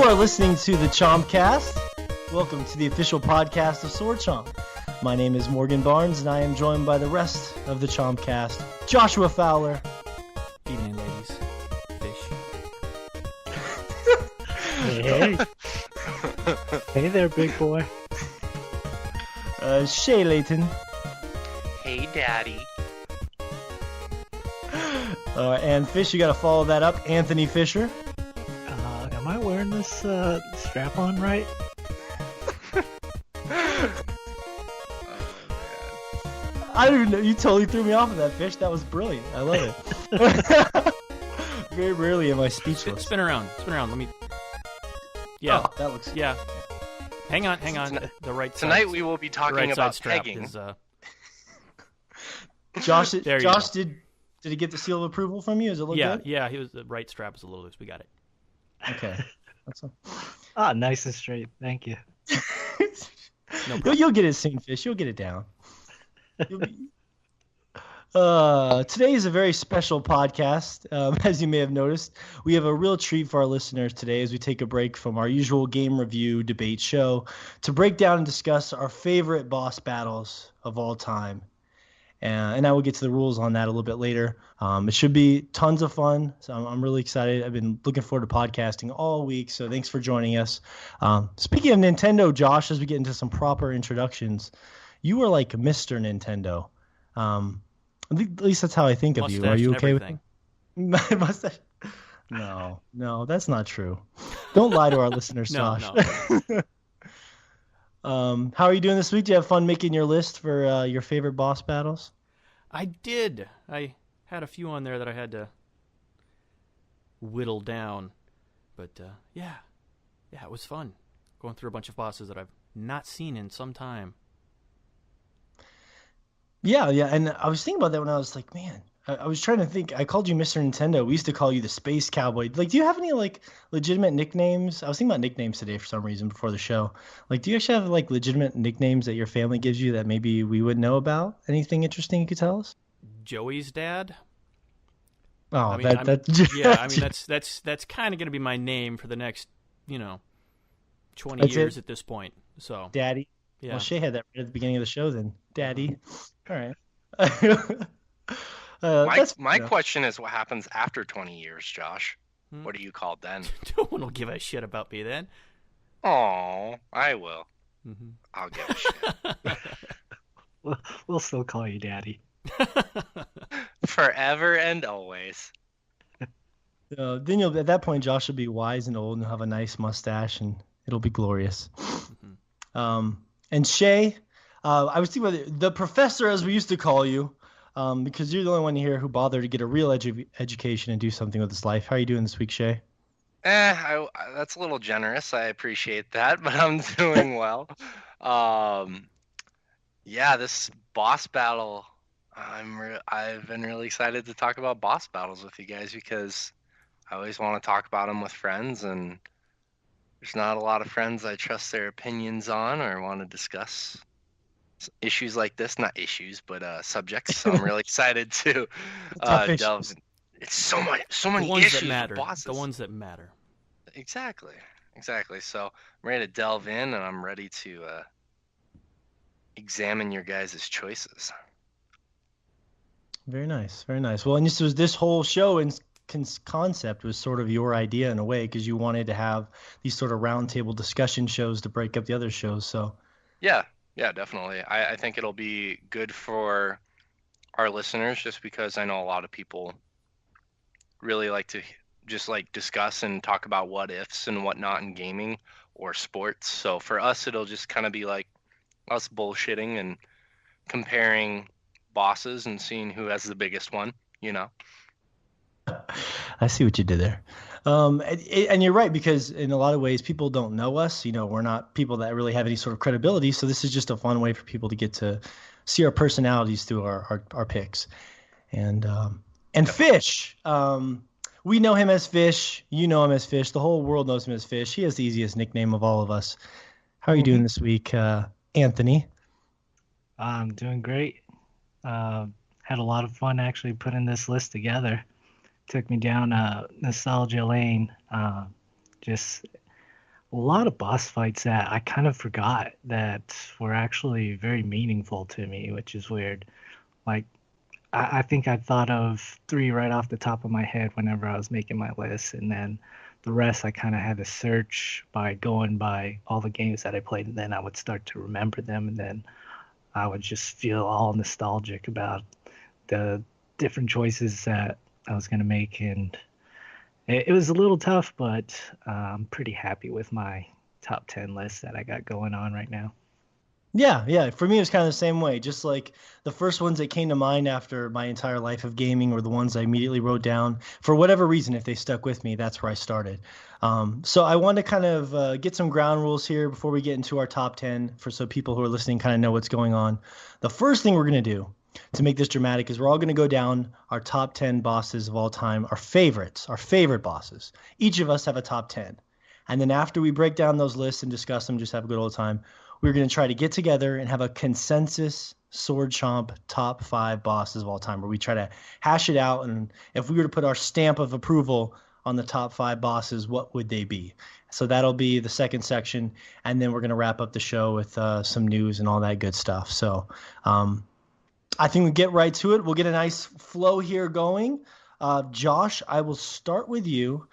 You are listening to the Chompcast. Welcome to the official podcast of Swordchomp. My name is Morgan Barnes, and I am joined by the rest of the Chompcast. Joshua Fowler. Evening, ladies. Fish. Hey. Hey there, big boy. Shay Layton. Hey, Daddy. And Fish, you got to follow that up. Anthony Fisher. Am I wearing this strap on right? I don't even know. You totally threw me off of that, Fish. That was brilliant. I love it. Very rarely am I speechless. Spin around. Let me. Yeah. Oh, that looks. Yeah. Hang on. The right side. Tonight we will be talking about pegging. Is, Josh, There you Josh go. did he get the seal of approval from you? Does it look good? Yeah. He was the right strap is a little loose. We got it. Okay. That's Nice and straight. Thank you. No problem. You'll get it soon, Fish. You'll get it down. Today is a very special podcast. As you may have noticed, we have a real treat for our listeners today as we take a break from our usual game review debate show to break down and discuss our favorite boss battles of all time. And I will get to the rules on that a little bit later. It should be tons of fun. So I'm really excited. I've been looking forward to podcasting all week. So thanks for joining us. Speaking of Nintendo, Josh, as we get into some proper introductions, you are like Mr. Nintendo. At least that's how I think of you. Are you okay with it? Mustache? No, that's not true. Don't lie to our listeners, Josh. No. How are you doing this week? Do you have fun making your list for your favorite boss battles? I did. I had a few on there that I had to whittle down, but yeah, it was fun going through a bunch of bosses that I've not seen in some time. Yeah, and I was thinking about that when I was like, man, I was trying to think. I called you Mr. Nintendo. We used to call you the Space Cowboy. Like, do you have any like legitimate nicknames? I was thinking about nicknames today for some reason before the show. Like, do you actually have like legitimate nicknames that your family gives you that maybe we wouldn't know about? Anything interesting you could tell us? Joey's dad. Oh, I mean, that's kind of going to be my name for the next, 20 years at this point. So, Daddy. Yeah. Well, Shay had that right at the beginning of the show then. Daddy. All right. My question is, what happens after 20 years, Josh? What are you called then? No one will give a shit about me then. Oh, I will. Mm-hmm. I'll give a shit. We'll still call you Daddy. Forever and always. Then at that point, Josh will be wise and old and have a nice mustache, and it'll be glorious. Mm-hmm. And Shay, I was thinking about the professor, as we used to call you, because you're the only one here who bothered to get a real education and do something with his life. How are you doing this week, Shay? That's a little generous. I appreciate that, but I'm doing well. This boss battle, I've been really excited to talk about boss battles with you guys because I always want to talk about them with friends, and there's not a lot of friends I trust their opinions on or want to discuss issues like this. Not issues, but subjects. So I'm really excited to delve in. It's so many the ones issues. That matter. Bosses. The ones that matter. Exactly. So I'm ready to delve in, and I'm ready to examine your guys' choices. Very nice. Well, and this whole show and concept was sort of your idea in a way, because you wanted to have these sort of roundtable discussion shows to break up the other shows. So yeah, definitely. I think it'll be good for our listeners, just because I know a lot of people really like to just like discuss and talk about what ifs and whatnot in gaming or sports. So for us, it'll just kind of be like us bullshitting and comparing bosses and seeing who has the biggest one, I see what you did there. And you're right, because in a lot of ways, people don't know us. We're not people that really have any sort of credibility. So this is just a fun way for people to get to see our personalities through our picks. And Fish, we know him as Fish. You know him as Fish. The whole world knows him as Fish. He has the easiest nickname of all of us. How are you doing this week, Anthony? I'm doing great. Had a lot of fun actually putting this list together. Took me down a nostalgia lane. Just a lot of boss fights that I kind of forgot that were actually very meaningful to me, which is weird. Like, I think I thought of three right off the top of my head whenever I was making my list, and then the rest I kind of had to search by going by all the games that I played, and then I would start to remember them, and then I would just feel all nostalgic about the different choices that I was going to make, and it was a little tough, but I'm pretty happy with my top 10 list that I got going on right now. Yeah, yeah. For me, it was kind of the same way. Just like the first ones that came to mind after my entire life of gaming were the ones I immediately wrote down. For whatever reason, if they stuck with me, that's where I started. So I want to kind of get some ground rules here before we get into our top 10 so people who are listening kind of know what's going on. The first thing we're going to do to make this dramatic is we're all going to go down our top 10 bosses of all time, our favorites, our favorite bosses. Each of us have a top 10. And then after we break down those lists and discuss them, just have a good old time, we're going to try to get together and have a consensus Swordchomp top 5 bosses of all time, where we try to hash it out. And if we were to put our stamp of approval on the top 5 bosses, what would they be? So that'll be the second section. And then we're going to wrap up the show with some news and all that good stuff. So I think we get right to it. We'll get a nice flow here going. Josh, I will start with you.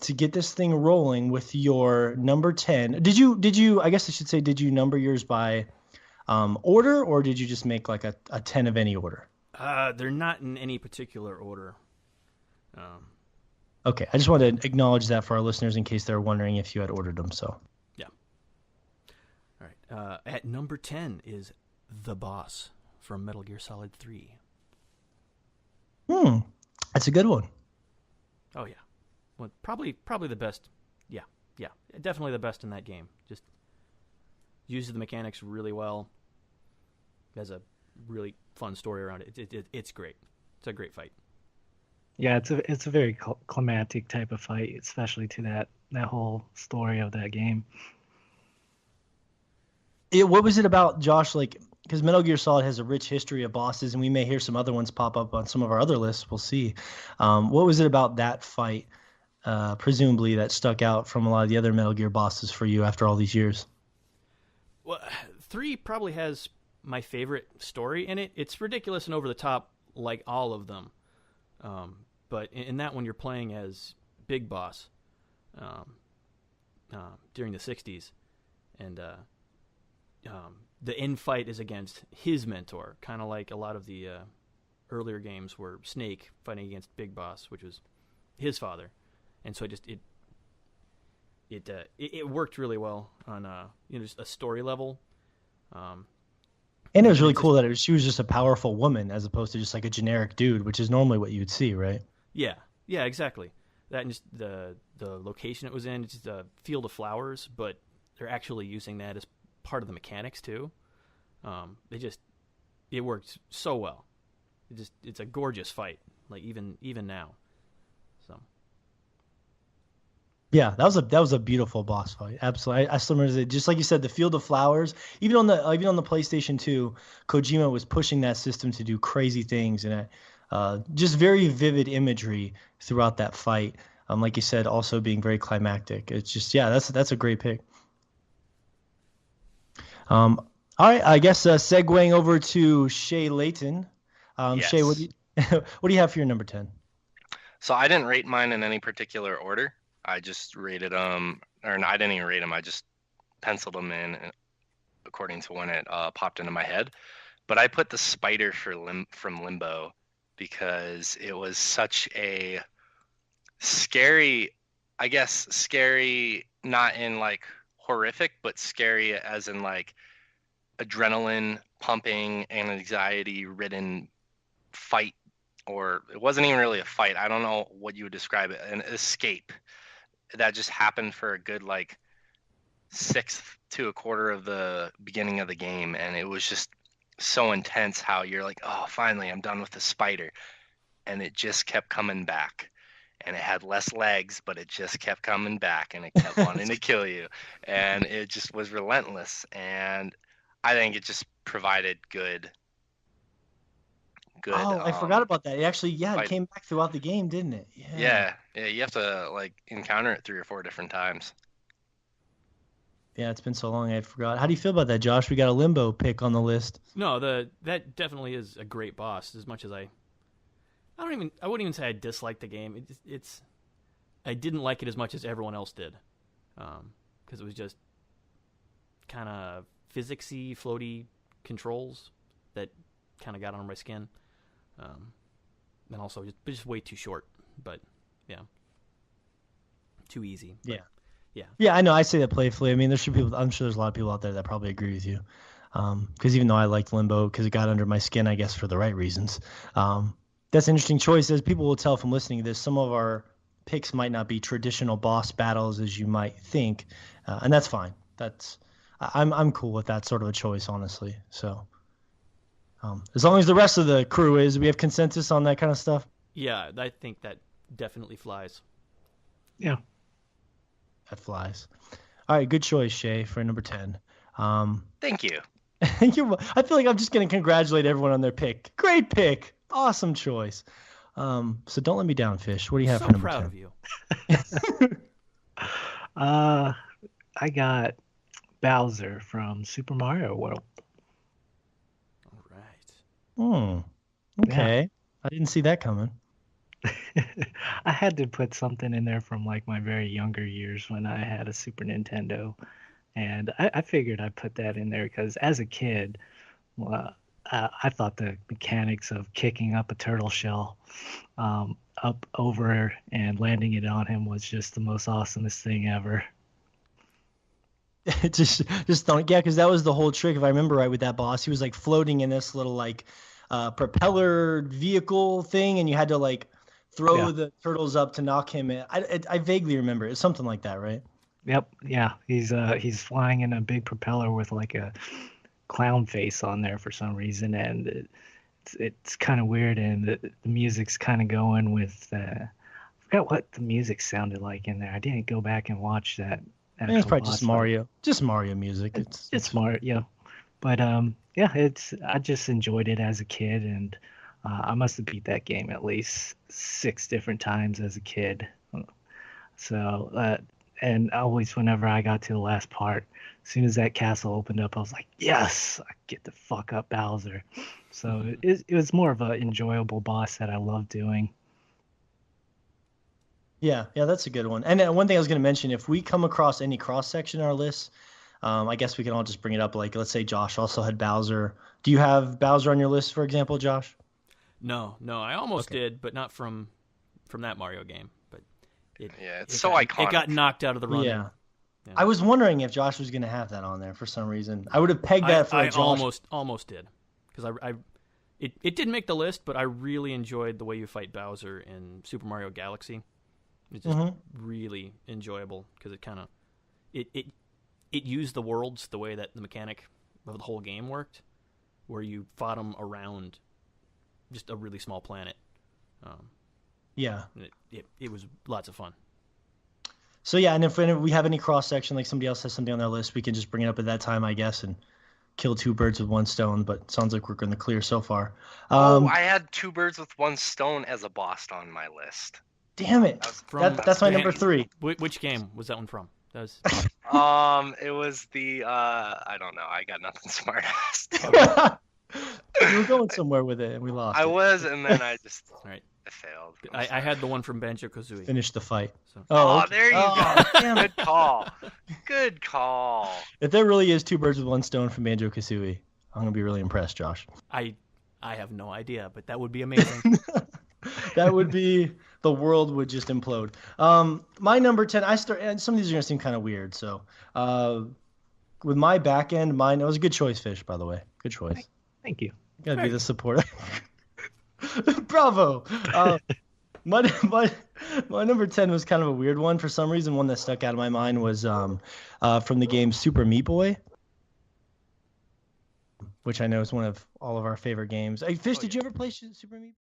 To get this thing rolling with your number 10. Did you, I guess I should say, did you number yours by order, or did you just make like a 10 of any order? They're not in any particular order. Okay, I just wanted to acknowledge that for our listeners in case they're wondering if you had ordered them. So yeah. All right. At number 10 is The Boss from Metal Gear Solid 3. That's a good one. Oh yeah. Well, probably the best. Yeah, definitely the best in that game. Just uses the mechanics really well. Has a really fun story around it. It's great. It's a great fight. Yeah, it's a very climatic type of fight, especially to that whole story of that game. What was it about, Josh? Like, because Metal Gear Solid has a rich history of bosses, and we may hear some other ones pop up on some of our other lists. We'll see. What was it about that fight? Presumably that stuck out from a lot of the other Metal Gear bosses for you after all these years? Well, 3 probably has my favorite story in it. It's ridiculous and over the top like all of them. But in that one, you're playing as Big Boss during the 60s. And the end fight is against his mentor, kind of like a lot of the earlier games were Snake fighting against Big Boss, which was his father. And so it worked really well on just a story level. And it was really cool that she was just a powerful woman as opposed to just like a generic dude, which is normally what you would see, right? Yeah, exactly. That and just the location it was in, it's just a field of flowers, but they're actually using that as part of the mechanics too. It worked so well. It's a gorgeous fight, like even now. So. Yeah, that was a beautiful boss fight. Absolutely, I still remember it. Just like you said, the field of flowers. Even on the PlayStation 2, Kojima was pushing that system to do crazy things, and just very vivid imagery throughout that fight. Like you said, also being very climactic. It's just that's a great pick. All right, I guess segueing over to Shay Layton. Yes. Shay, what do you have for your number 10? So I didn't rate mine in any particular order. I just rated them, or no, I didn't even rate them. I just penciled them in according to when it popped into my head. But I put the spider from Limbo because it was such a scary, I guess scary, not in like horrific, but scary as in like adrenaline pumping and anxiety ridden fight. Or it wasn't even really a fight. I don't know what you would describe it. An escape that just happened for a good like sixth to a quarter of the beginning of the game, and it was just so intense how you're like, oh, finally I'm done with the spider, and it just kept coming back, and it had less legs, but it just kept coming back, and it kept wanting to kill you, and it just was relentless. And I think it just provided good. Oh, I forgot about that. It actually, it came back throughout the game, didn't it? Yeah, you have to like encounter it 3 or 4 different times. Yeah, it's been so long I forgot. How do you feel about that, Josh? We got a Limbo pick on the list. No, that definitely is a great boss. As much as I wouldn't even say I dislike the game. I didn't like it as much as everyone else did, because it was just kind of physicsy, floaty controls that kind of got under my skin, and also just way too short. But yeah, too easy. But, Yeah. I know. I say that playfully. I mean, I'm sure there's a lot of people out there that probably agree with you. Because even though I liked Limbo, because it got under my skin, I guess for the right reasons. That's an interesting choice. As people will tell from listening to this, some of our picks might not be traditional boss battles as you might think, and that's fine. I'm cool with that sort of a choice, honestly. So, as long as the rest of the crew is, we have consensus on that kind of stuff. Yeah, I think that definitely flies. Yeah. That flies. All right, good choice, Shay, for number 10. Thank you. I feel like I'm just going to congratulate everyone on their pick. Great pick. Awesome choice. So don't let me down, Fish. What do you have for number 10? So proud of you. I got Bowser from Super Mario World. All right. Okay. Yeah. I didn't see that coming. I had to put something in there from like my very younger years when I had a Super Nintendo, and I figured I'd put that in there because as a kid, I thought the mechanics of kicking up a turtle shell up over and landing it on him was just the most awesomest thing ever. just don't, yeah, because that was the whole trick. If I remember right with that boss, he was like floating in this little like propeller vehicle thing, and you had to like throw the turtles up to knock him in. I vaguely remember it's something like that, right? Yep. Yeah. He's flying in a big propeller with like a clown face on there for some reason, and it's kind of weird, and the music's kind of going with. I forgot what the music sounded like in there. I didn't go back and watch that. I think it's probably just Mario music. It's Mario, yeah. But yeah, I just enjoyed it as a kid, and I must have beat that game at least 6 different times as a kid. So and always whenever I got to the last part, as soon as that castle opened up, I was like, yes, I get the fuck up Bowser. So it was more of an enjoyable boss that I love doing. Yeah, that's a good one. And one thing I was going to mention, if we come across any cross-section in our list, I guess we can all just bring it up. Like, let's say Josh also had Bowser. Do you have Bowser on your list, for example, Josh? No, I almost did, but not from that Mario game. But it's so iconic. It got knocked out of the running. Yeah. I was wondering if Josh was going to have that on there for some reason. I would have pegged that for Josh. almost did, because it didn't make the list, but I really enjoyed the way you fight Bowser in Super Mario Galaxy. It's just really enjoyable because it kind of it used the worlds the way that the mechanic of the whole game worked, where you fought them around just a really small planet. It was lots of fun. So yeah, and if we have any cross section, like somebody else has something on their list, we can just bring it up at that time, I guess, and kill 2 birds with 1 stone. But it sounds like we're in the clear so far. I had 2 birds with 1 stone as a boss on my list. Damn it! That's my number 3. Which game was that one from? That was. It was the I don't know. I got nothing smart ass. You were going somewhere with it, and we lost. I was, and then I just Right. I failed. I had the one from Banjo-Kazooie. Finish the fight. So. Okay. There you go. Good call. Good call. If there really is 2 birds with 1 stone from Banjo-Kazooie, I'm gonna be really impressed, Josh. I have no idea, but that would be amazing. That would be, the world would just implode. My number 10, and some of these are gonna seem kind of weird. So, with my back end, it was a good choice, Fish. By the way, good choice. Thank you. Gotta be the supporter. Bravo. My number 10 was kind of a weird one for some reason. One that stuck out of my mind was from the game Super Meat Boy, which I know is one of all of our favorite games. Hey, Fish, did you ever play Super Meat Boy?